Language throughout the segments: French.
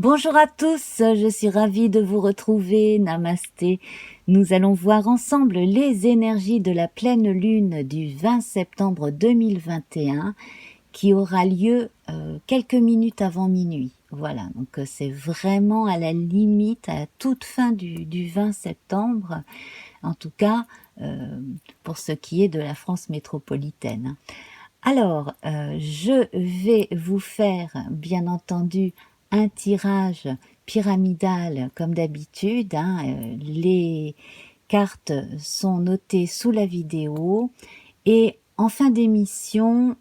Bonjour à tous, je suis ravie de vous retrouver, namasté. Nous allons voir ensemble les énergies de la pleine lune du 20 septembre 2021 qui aura lieu quelques minutes avant minuit. Voilà, donc c'est vraiment à la limite, à la toute fin du 20 septembre, en tout cas pour ce qui est de la France métropolitaine. Alors, je vais vous faire, bien entendu, un tirage pyramidal comme d'habitude. Les cartes sont notées sous la vidéo et en fin d'émission,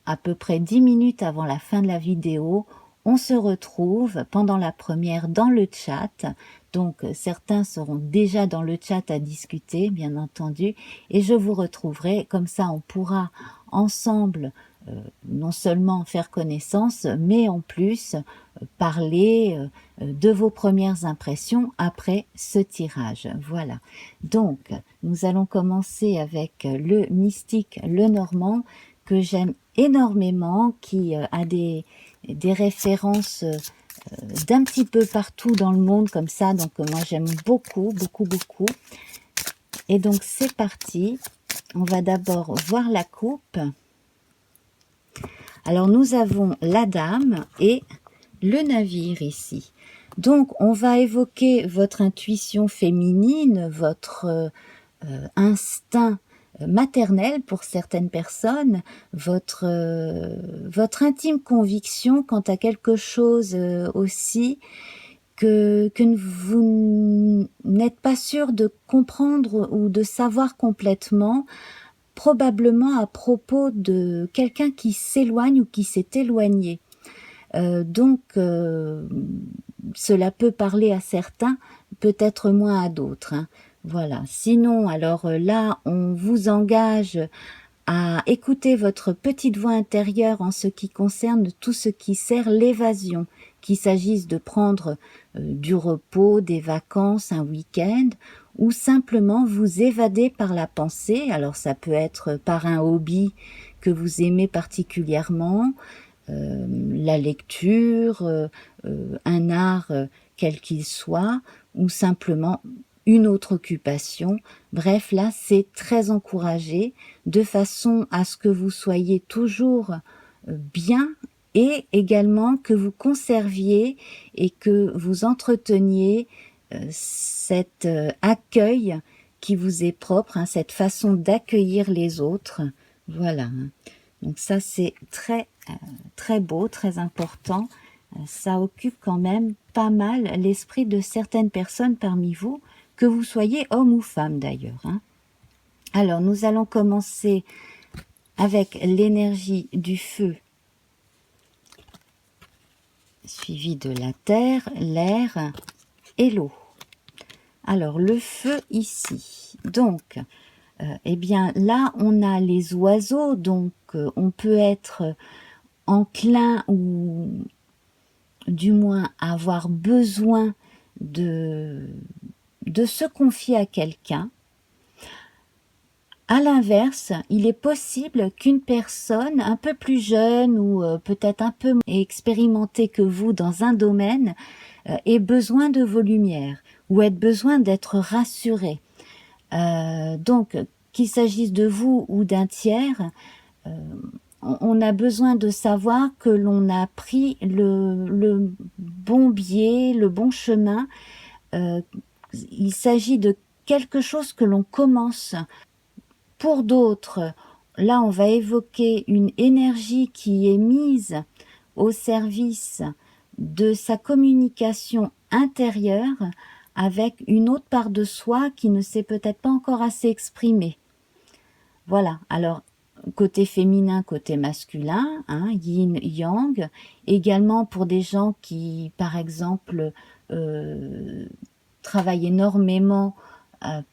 à peu près 10 minutes avant la fin de la vidéo, on se retrouve pendant la première dans le chat. Donc certains seront déjà dans le chat à discuter, bien entendu, et je vous retrouverai, comme ça on pourra ensemble non seulement faire connaissance, mais en plus parler de vos premières impressions après ce tirage. Voilà. Donc, nous allons commencer avec le mystique Lenormand, que j'aime énormément, qui a des références d'un petit peu partout dans le monde comme ça, donc moi j'aime beaucoup, beaucoup, beaucoup. Et donc c'est parti, on va d'abord voir la coupe. Alors nous avons la dame et le navire ici. Donc on va évoquer votre intuition féminine, votre instinct maternel pour certaines personnes, votre intime conviction quant à quelque chose aussi que vous n'êtes pas sûr de comprendre ou de savoir complètement, probablement à propos de quelqu'un qui s'éloigne ou qui s'est éloigné. Donc, cela peut parler à certains, peut-être moins à d'autres. Voilà. Sinon, alors là, on vous engage à écouter votre petite voix intérieure en ce qui concerne tout ce qui sert l'évasion, qu'il s'agisse de prendre du repos, des vacances, un week-end, ou simplement vous évader par la pensée. Alors ça peut être par un hobby que vous aimez particulièrement, la lecture, un art quel qu'il soit, ou simplement une autre occupation. Bref, là, c'est très encouragé, de façon à ce que vous soyez toujours bien et également que vous conserviez et que vous entreteniez cet accueil qui vous est propre, cette façon d'accueillir les autres. Voilà. Donc ça, c'est très beau, très important. Ça occupe quand même pas mal l'esprit de certaines personnes parmi vous, que vous soyez homme ou femme d'ailleurs. Alors, nous allons commencer avec l'énergie du feu, suivi de la terre, l'air et l'eau. Alors, le feu ici. Donc, eh bien, là, on a les oiseaux, donc on peut être enclin ou du moins avoir besoin de se confier à quelqu'un. À l'inverse, il est possible qu'une personne un peu plus jeune ou peut-être un peu moins expérimentée que vous dans un domaine ait besoin de vos lumières ou ait besoin d'être rassurée. Donc, qu'il s'agisse de vous ou d'un tiers, on a besoin de savoir que l'on a pris le bon biais, le bon chemin. Il s'agit de quelque chose que l'on commence. Pour d'autres, là, on va évoquer une énergie qui est mise au service de sa communication intérieure avec une autre part de soi qui ne s'est peut-être pas encore assez exprimée. Voilà, alors côté féminin, côté masculin, yin, yang, également pour des gens qui, par exemple, travaillent énormément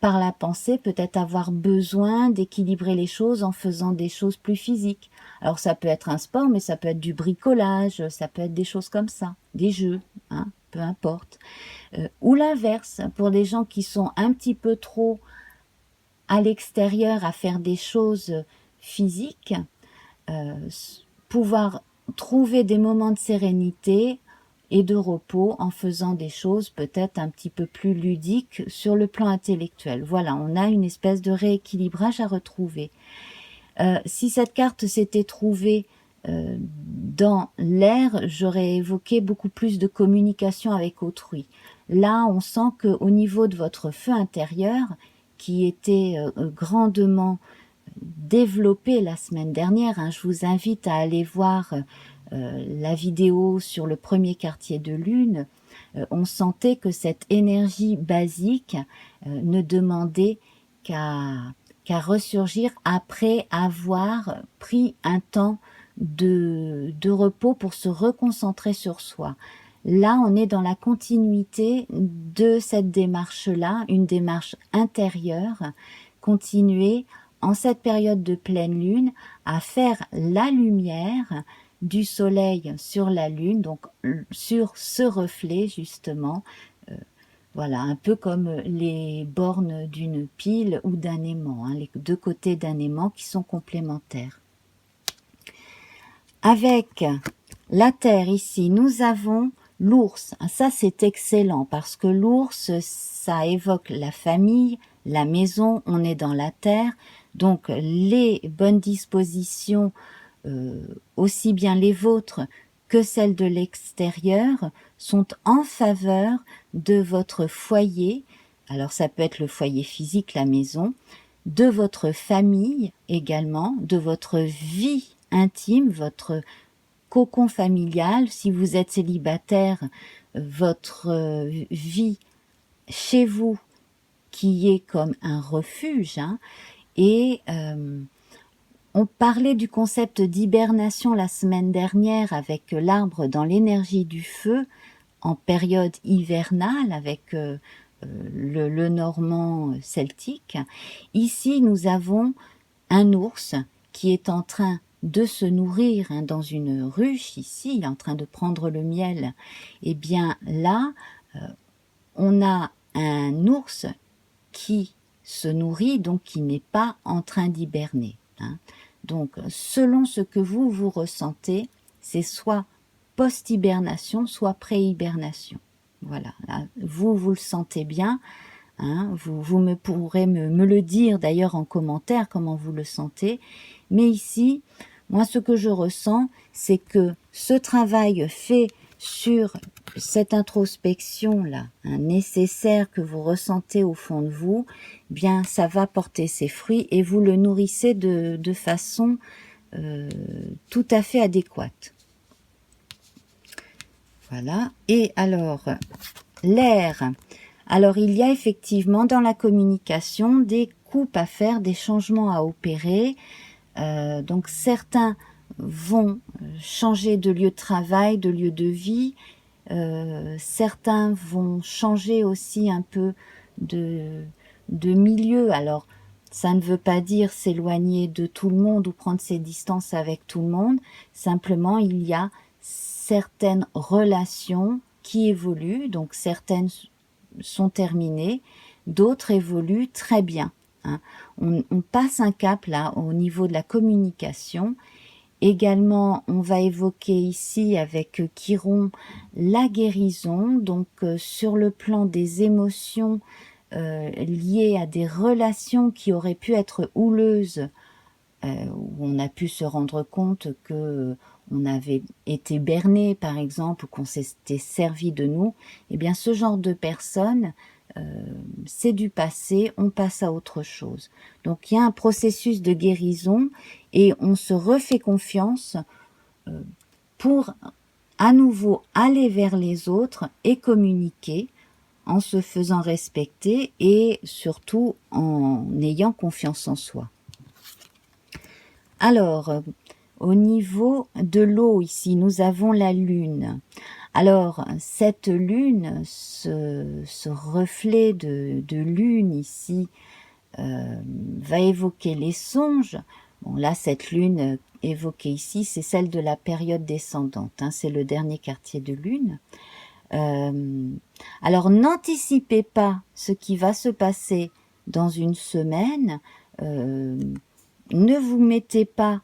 par la pensée, peut-être avoir besoin d'équilibrer les choses en faisant des choses plus physiques. Alors ça peut être un sport, mais ça peut être du bricolage, ça peut être des choses comme ça, des jeux, peu importe. Ou l'inverse, pour des gens qui sont un petit peu trop à l'extérieur à faire des choses physiques, pouvoir trouver des moments de sérénité et de repos en faisant des choses peut-être un petit peu plus ludiques sur le plan intellectuel. Voilà, on a une espèce de rééquilibrage à retrouver. Si cette carte s'était trouvée dans l'air, j'aurais évoqué beaucoup plus de communication avec autrui. Là, on sent qu'au niveau de votre feu intérieur, qui était grandement développé la semaine dernière, hein, je vous invite à aller voir la vidéo sur le premier quartier de lune, on sentait que cette énergie basique ne demandait qu'à ressurgir après avoir pris un temps de repos pour se reconcentrer sur soi. Là, on est dans la continuité de cette démarche-là, une démarche intérieure, continuer en cette période de pleine lune à faire la lumière du soleil sur la lune, donc sur ce reflet justement, voilà, un peu comme les bornes d'une pile ou d'un aimant, hein, les deux côtés d'un aimant qui sont complémentaires. Avec la Terre ici, nous avons l'ours. Ça, c'est excellent parce que l'ours, ça évoque la famille, la maison, on est dans la Terre. Donc, les bonnes dispositions, aussi bien les vôtres que celles de l'extérieur, sont en faveur de votre foyer. Alors, ça peut être le foyer physique, la maison, de votre famille également, de votre vie intime, votre cocon familial. Si vous êtes célibataire, votre vie chez vous qui est comme un refuge, hein, et on parlait du concept d'hibernation la semaine dernière avec l'arbre dans l'énergie du feu en période hivernale avec le normand celtique. Ici, nous avons un ours qui est en train de se nourrir hein, dans une ruche, ici, il est en train de prendre le miel. Eh bien là, on a un ours qui se nourrit, donc qui n'est pas en train d'hiberner. Hein. Donc, selon ce que vous ressentez, c'est soit post-hibernation, soit pré-hibernation. Voilà, là, vous le sentez bien. Hein, vous pourrez me le dire d'ailleurs en commentaire comment vous le sentez. Mais ici, moi ce que je ressens, c'est que ce travail fait sur cette introspection-là, hein, nécessaire que vous ressentez au fond de vous, bien ça va porter ses fruits et vous le nourrissez de façon tout à fait adéquate. Voilà. Et alors, l'air. Alors, il y a effectivement dans la communication des coupes à faire, des changements à opérer. Donc, certains vont changer de lieu de travail, de lieu de vie. Certains vont changer aussi un peu de milieu. Alors, ça ne veut pas dire s'éloigner de tout le monde ou prendre ses distances avec tout le monde. Simplement, il y a certaines relations qui évoluent. Donc, certaines sont terminées, d'autres évoluent très bien. Hein. On passe un cap là au niveau de la communication. Également, on va évoquer ici avec Chiron la guérison, donc sur le plan des émotions liées à des relations qui auraient pu être houleuses, où on a pu se rendre compte que on avait été berné, par exemple, ou qu'on s'était servi de nous, eh bien, ce genre de personnes, c'est du passé, on passe à autre chose. Donc, il y a un processus de guérison et on se refait confiance pour à nouveau aller vers les autres et communiquer en se faisant respecter et surtout en ayant confiance en soi. Alors, au niveau de l'eau, ici, nous avons la lune. Alors, cette lune, ce reflet de lune ici, va évoquer les songes. Bon, là, cette lune évoquée ici, c'est celle de la période descendante. Hein, c'est le dernier quartier de lune. Alors, n'anticipez pas ce qui va se passer dans une semaine. Ne vous mettez pas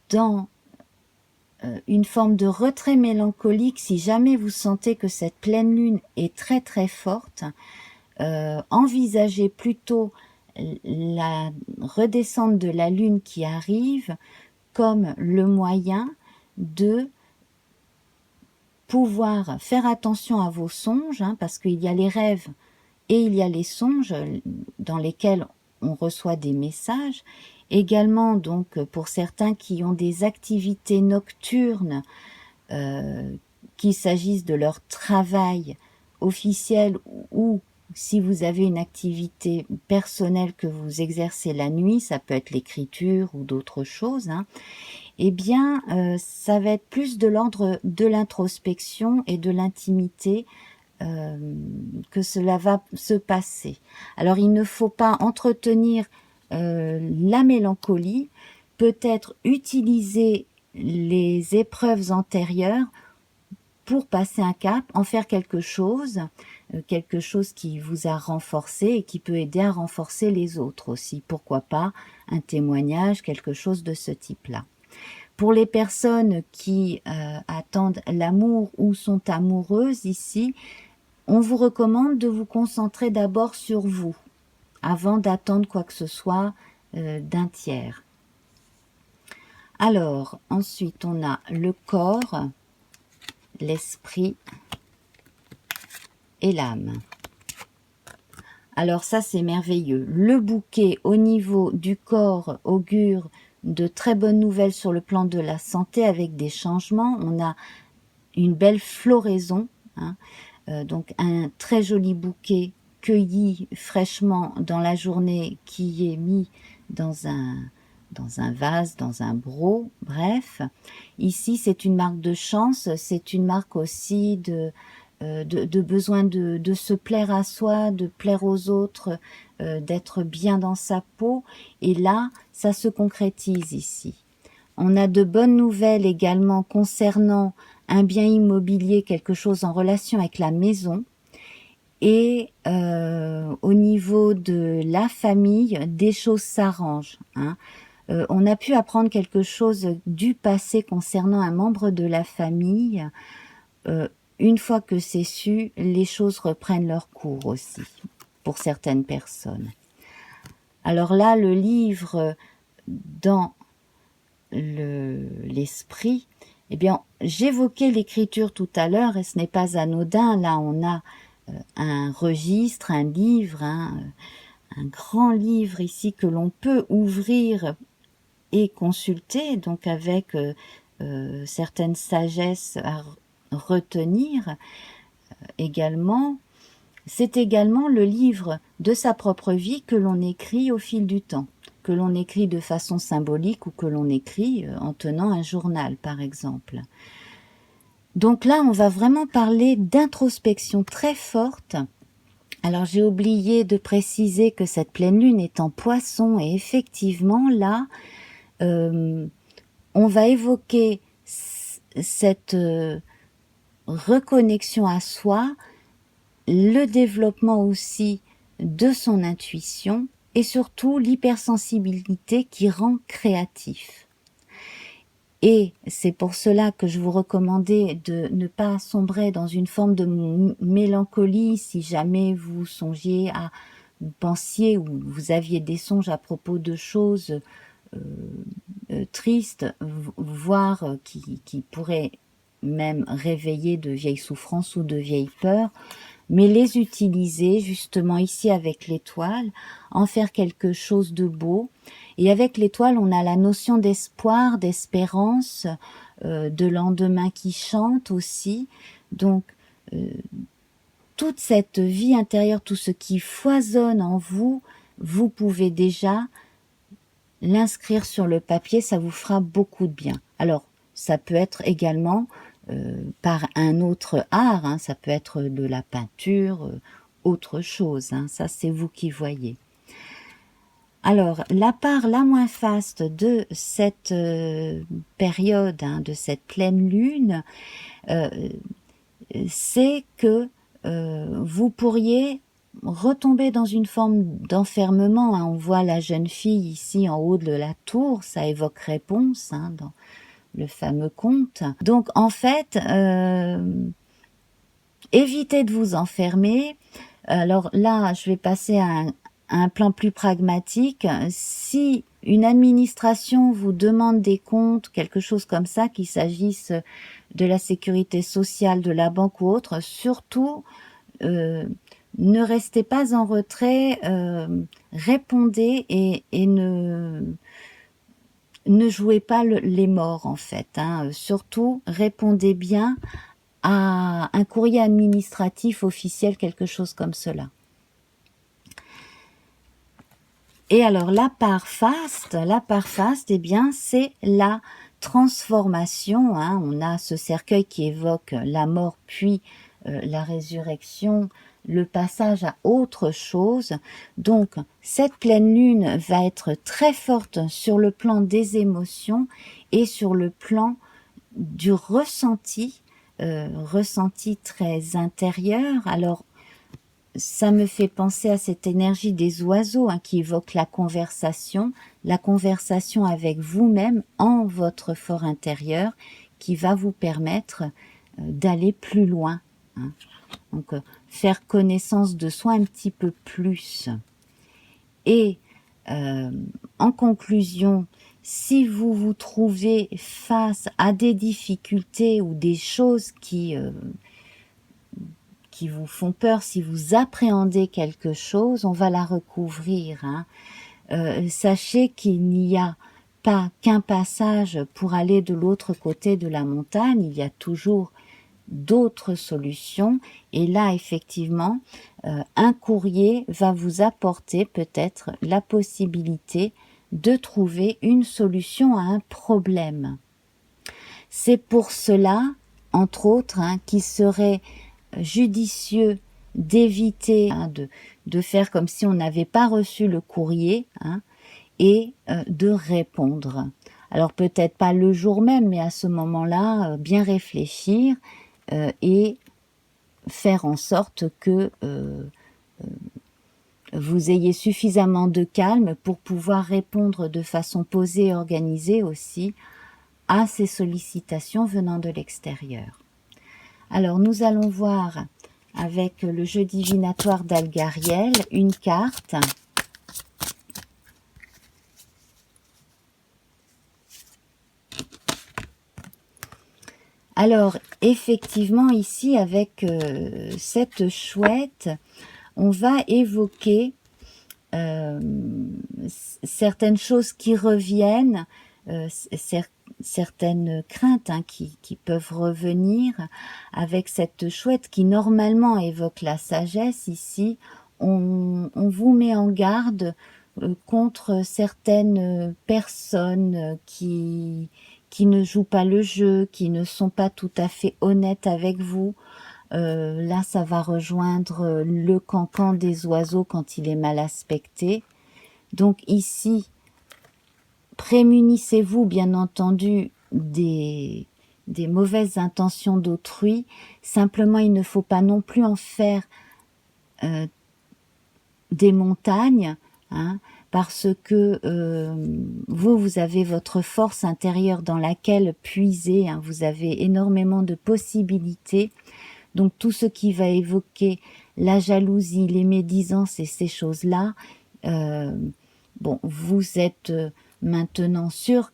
dans une forme de retrait mélancolique si jamais vous sentez que cette pleine lune est très très forte. Envisagez plutôt la redescente de la lune qui arrive comme le moyen de pouvoir faire attention à vos songes, parce qu'il y a les rêves et il y a les songes dans lesquels on reçoit des messages. Également, donc, pour certains qui ont des activités nocturnes, qu'il s'agisse de leur travail officiel ou si vous avez une activité personnelle que vous exercez la nuit, ça peut être l'écriture ou d'autres choses, eh bien, ça va être plus de l'ordre de l'introspection et de l'intimité que cela va se passer. Alors, il ne faut pas entretenir la mélancolie, peut-être utiliser les épreuves antérieures pour passer un cap, en faire quelque chose qui vous a renforcé et qui peut aider à renforcer les autres aussi. Pourquoi pas un témoignage, quelque chose de ce type-là. Pour les personnes qui attendent l'amour ou sont amoureuses ici, on vous recommande de vous concentrer d'abord sur vous, avant d'attendre quoi que ce soit d'un tiers. Alors, ensuite, on a le corps, l'esprit et l'âme. Alors ça, c'est merveilleux. Le bouquet au niveau du corps augure de très bonnes nouvelles sur le plan de la santé avec des changements. On a une belle floraison, donc un très joli bouquet cueilli fraîchement dans la journée qui est mis dans un vase, dans un broc, bref. Ici, c'est une marque de chance, c'est une marque aussi de besoin de se plaire à soi, de plaire aux autres, d'être bien dans sa peau. Et là, ça se concrétise ici. On a de bonnes nouvelles également concernant un bien immobilier, quelque chose en relation avec la maison. Et au niveau de la famille, des choses s'arrangent. On a pu apprendre quelque chose du passé concernant un membre de la famille. Une fois que c'est su, les choses reprennent leur cours aussi, pour certaines personnes. Alors là, le livre dans l'esprit, eh bien, j'évoquais l'écriture tout à l'heure et ce n'est pas anodin. Là, on a un registre, un livre, un grand livre ici que l'on peut ouvrir et consulter, donc avec certaines sagesses à retenir également. C'est également le livre de sa propre vie que l'on écrit au fil du temps, que l'on écrit de façon symbolique ou que l'on écrit en tenant un journal, par exemple. Donc là, on va vraiment parler d'introspection très forte. Alors, j'ai oublié de préciser que cette pleine lune est en Poisson et effectivement, là, on va évoquer cette reconnexion à soi, le développement aussi de son intuition et surtout l'hypersensibilité qui rend créatif. Et c'est pour cela que je vous recommandais de ne pas sombrer dans une forme de mélancolie si jamais vous songiez à, vous pensiez ou vous aviez des songes à propos de choses tristes, voire qui pourraient même réveiller de vieilles souffrances ou de vieilles peurs, mais les utiliser justement ici avec l'étoile, en faire quelque chose de beau. Et avec l'étoile, on a la notion d'espoir, d'espérance, de lendemain qui chante aussi. Donc, toute cette vie intérieure, tout ce qui foisonne en vous, vous pouvez déjà l'inscrire sur le papier, ça vous fera beaucoup de bien. Alors, ça peut être également par un autre art, ça peut être de la peinture, autre chose, ça c'est vous qui voyez. Alors, la part la moins faste de cette période, de cette pleine lune, c'est que vous pourriez retomber dans une forme d'enfermement. On voit la jeune fille ici en haut de la tour, ça évoque réponse le fameux conte. Donc en fait, évitez de vous enfermer. Alors là, je vais passer à un plan plus pragmatique. Si une administration vous demande des comptes, quelque chose comme ça, qu'il s'agisse de la sécurité sociale, de la banque ou autre, surtout ne restez pas en retrait, répondez et ne jouez pas les morts en fait. Hein. Surtout, répondez bien à un courrier administratif officiel, quelque chose comme cela. Et alors la part faste, eh bien c'est la transformation. Hein. On a ce cercueil qui évoque la mort puis la résurrection, le passage à autre chose. Donc cette pleine lune va être très forte sur le plan des émotions et sur le plan du ressenti, ressenti très intérieur. Alors ça me fait penser à cette énergie des oiseaux hein, qui évoque la conversation avec vous-même en votre fort intérieur, qui va vous permettre d'aller plus loin. Hein. Donc, faire connaissance de soi un petit peu plus. Et en conclusion, si vous vous trouvez face à des difficultés ou des choses qui vous font peur, si vous appréhendez quelque chose, on va la recouvrir. Hein. Sachez qu'il n'y a pas qu'un passage pour aller de l'autre côté de la montagne, il y a toujours d'autres solutions. Et là, effectivement, un courrier va vous apporter peut-être la possibilité de trouver une solution à un problème. C'est pour cela, entre autres, hein, qu'il serait judicieux d'éviter hein, de faire comme si on n'avait pas reçu le courrier hein, et de répondre. Alors peut-être pas le jour même, mais à ce moment-là, bien réfléchir et faire en sorte que vous ayez suffisamment de calme pour pouvoir répondre de façon posée et organisée aussi à ces sollicitations venant de l'extérieur. Alors nous allons voir avec le jeu divinatoire d'Algariel une carte. Alors effectivement ici avec cette chouette, on va évoquer certaines choses qui reviennent, certaines craintes hein, qui peuvent revenir avec cette chouette qui normalement évoque la sagesse. Ici, on vous met en garde contre certaines personnes qui ne jouent pas le jeu, qui ne sont pas tout à fait honnêtes avec vous. Là, ça va rejoindre le cancan des oiseaux quand il est mal aspecté. Donc ici, prémunissez-vous bien entendu des mauvaises intentions d'autrui. Simplement, il ne faut pas non plus en faire des montagnes, hein, parce que vous avez votre force intérieure dans laquelle puiser, hein, vous avez énormément de possibilités. Donc tout ce qui va évoquer la jalousie, les médisances et ces choses-là, bon, vous êtes maintenant sûr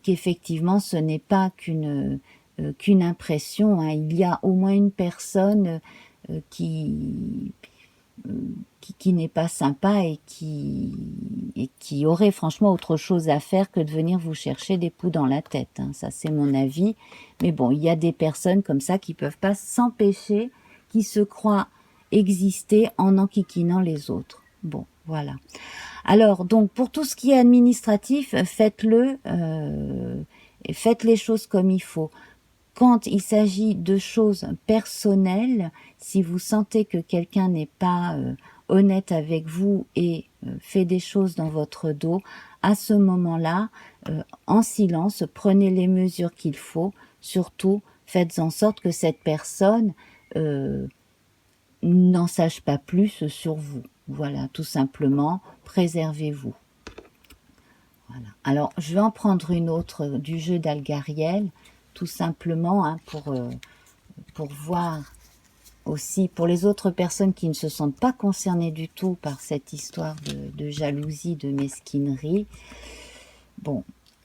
qu'effectivement ce n'est pas qu'une impression. Hein. Il y a au moins une personne qui n'est pas sympa et qui aurait franchement autre chose à faire que de venir vous chercher des poux dans la tête. Hein. Ça, c'est mon avis. Mais bon, il y a des personnes comme ça qui peuvent pas s'empêcher, qui se croient exister en enquiquinant les autres. Bon, voilà. Alors, donc, pour tout ce qui est administratif, faites-le, faites les choses comme il faut. Quand il s'agit de choses personnelles, si vous sentez que quelqu'un n'est pas honnête avec vous et fait des choses dans votre dos, à ce moment-là, en silence, prenez les mesures qu'il faut. Surtout, faites en sorte que cette personne n'en sache pas plus sur vous. Voilà, tout simplement, préservez-vous. Voilà. Alors, je vais en prendre une autre du jeu d'Algariel, tout simplement pour voir aussi, pour les autres personnes qui ne se sentent pas concernées du tout par cette histoire de jalousie, de mesquinerie. Bon,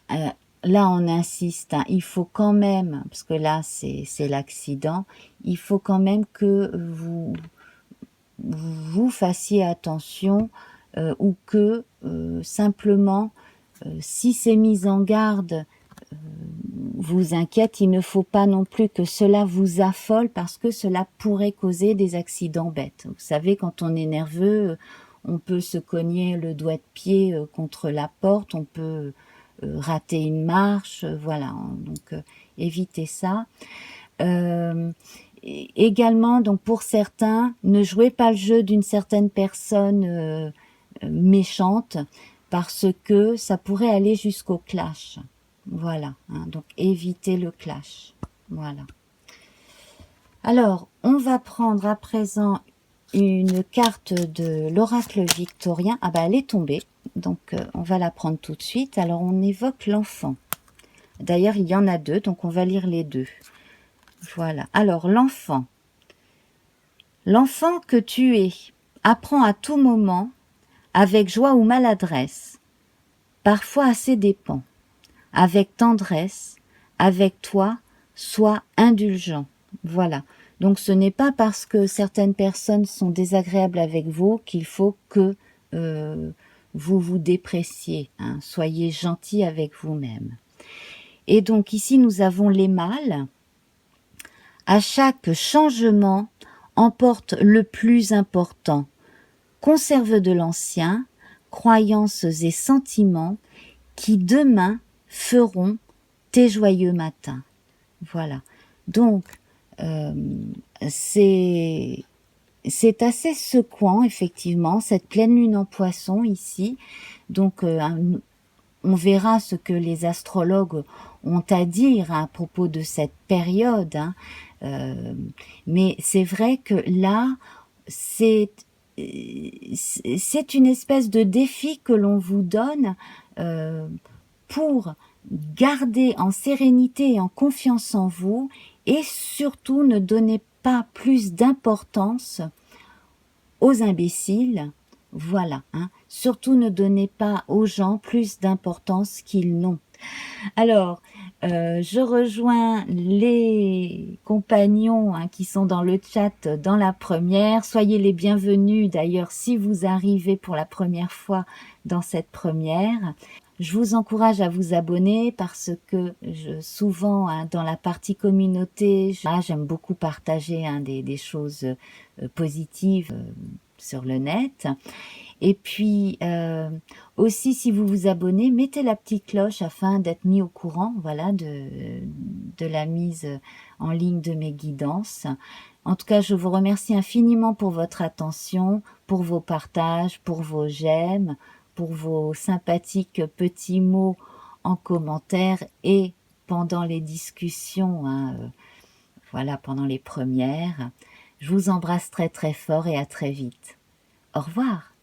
là on insiste, hein, il faut quand même, parce que là c'est l'accident, il faut quand même que vous fassiez attention ou que simplement, si ces mises en garde vous inquiètent, il ne faut pas non plus que cela vous affole parce que cela pourrait causer des accidents bêtes. Vous savez, quand on est nerveux, on peut se cogner le doigt de pied contre la porte, on peut rater une marche, voilà, donc évitez ça. Également, donc pour certains, ne jouez pas le jeu d'une certaine personne méchante parce que ça pourrait aller jusqu'au clash. Voilà, hein, donc évitez le clash. Voilà. Alors, on va prendre à présent une carte de l'oracle victorien. Ah bah elle est tombée, donc on va la prendre tout de suite. Alors on évoque l'enfant. D'ailleurs, il y en a deux, donc on va lire les deux. Voilà. Alors, l'enfant. L'enfant que tu es apprend à tout moment, avec joie ou maladresse, parfois à ses dépens, avec tendresse, avec toi, sois indulgent. Voilà. Donc, ce n'est pas parce que certaines personnes sont désagréables avec vous qu'il faut que vous vous dépréciez. Hein. Soyez gentil avec vous-même. Et donc, ici, nous avons les mâles. À chaque changement, emporte le plus important. Conserve de l'ancien, croyances et sentiments qui demain feront tes joyeux matins. Voilà. Donc, c'est assez secouant, effectivement, cette pleine lune en poisson ici. Donc, on verra ce que les astrologues ont à dire à propos de cette période. Hein. Mais c'est vrai que là, c'est une espèce de défi que l'on vous donne pour garder en sérénité et en confiance en vous et surtout ne donnez pas plus d'importance aux imbéciles. Voilà, hein. Surtout ne donnez pas aux gens plus d'importance qu'ils n'ont. Alors, je rejoins les compagnons hein, qui sont dans le chat dans la première. Soyez les bienvenus d'ailleurs si vous arrivez pour la première fois dans cette première. Je vous encourage à vous abonner parce que souvent hein, dans la partie communauté, j'aime beaucoup partager hein, des choses positives sur le net. Et puis aussi si vous vous abonnez, mettez la petite cloche afin d'être mis au courant voilà, de la mise en ligne de mes guidances. En tout cas, je vous remercie infiniment pour votre attention, pour vos partages, pour vos j'aime, pour vos sympathiques petits mots en commentaire et pendant les discussions, hein, voilà, pendant les premières. Je vous embrasse très très fort et à très vite. Au revoir.